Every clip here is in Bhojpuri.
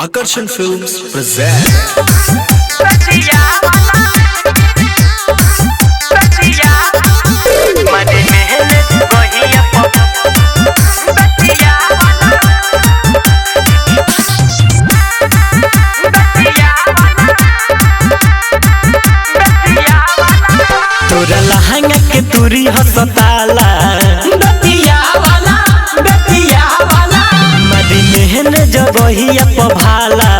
Akarshan Films present तोरा लहंगा के तुरी हसताला मदी मेहन जगहिया पभाला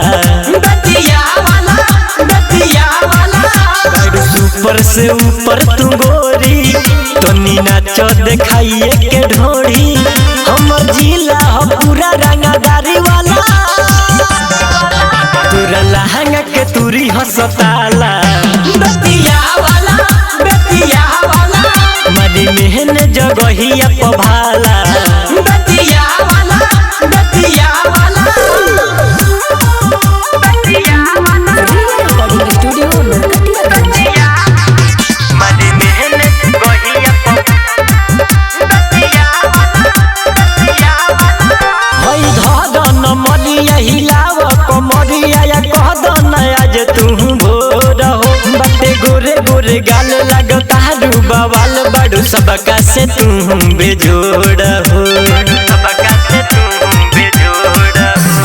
ऊपर से ऊपर तू गोरी तो नाच देखाइए के ढोरी हमर जिला हो पूरा रंगदारी वाला तोरा लहंगा के तुरी हसताला मदी मेहन जगहिया पभाला गाल लगता बवाल बड़ू सबका से तू बेजोड़ हो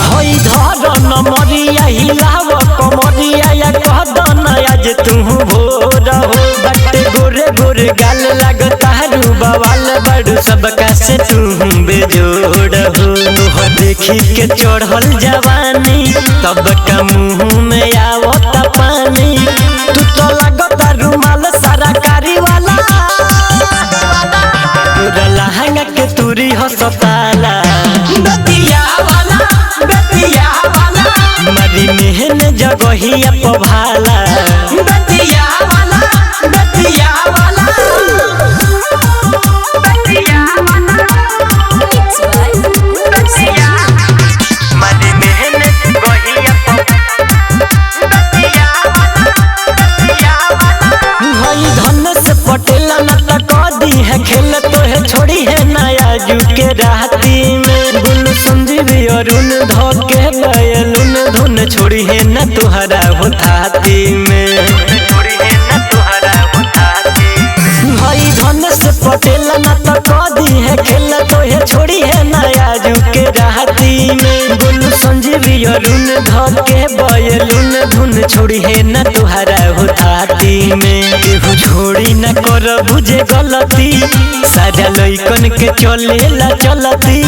होई धरन मरिया हिलाव कमरिया या कह दन आज तू भोर हो बटे गोरे गोरे गाल लगता बवाल बड़ू सबका से तू बेजोड़ हो तुह देखी के चढ़ल जवानी तब का मुँह में आवत पानी तू तो लगता रुमाल सरकारी वाला तोरा लहंगा के तुरी हसताला मरी मेहन जगहिया पभाला पटेला न तक दी है खेल तो है छोड़ी है नया जू के राती में गुल संजीवी अरुण धोके बयलुन धुन छोड़ी है न तुहरा होताती में भाई धन से पटेला न तक दी है खेल तो है छोड़ी है नया जू के राती में गुल संजीवी अरुण धोके बयलुन धुन छोड़ी है न तुहरा होताती में केहू छोड़ी न कर बुझे गलती सारा लइकन के चलेला चलती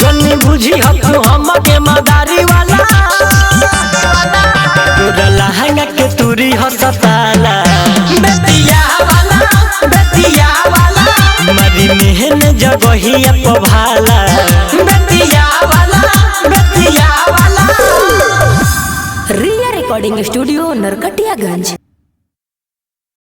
जनी बुझी हतु हम के मदारी वाला तोरा लहंगा के तुरी हसताला मरी मेहन जगहिया पभाला रिया रिकॉर्डिंग स्टूडियो नरकटियागंज।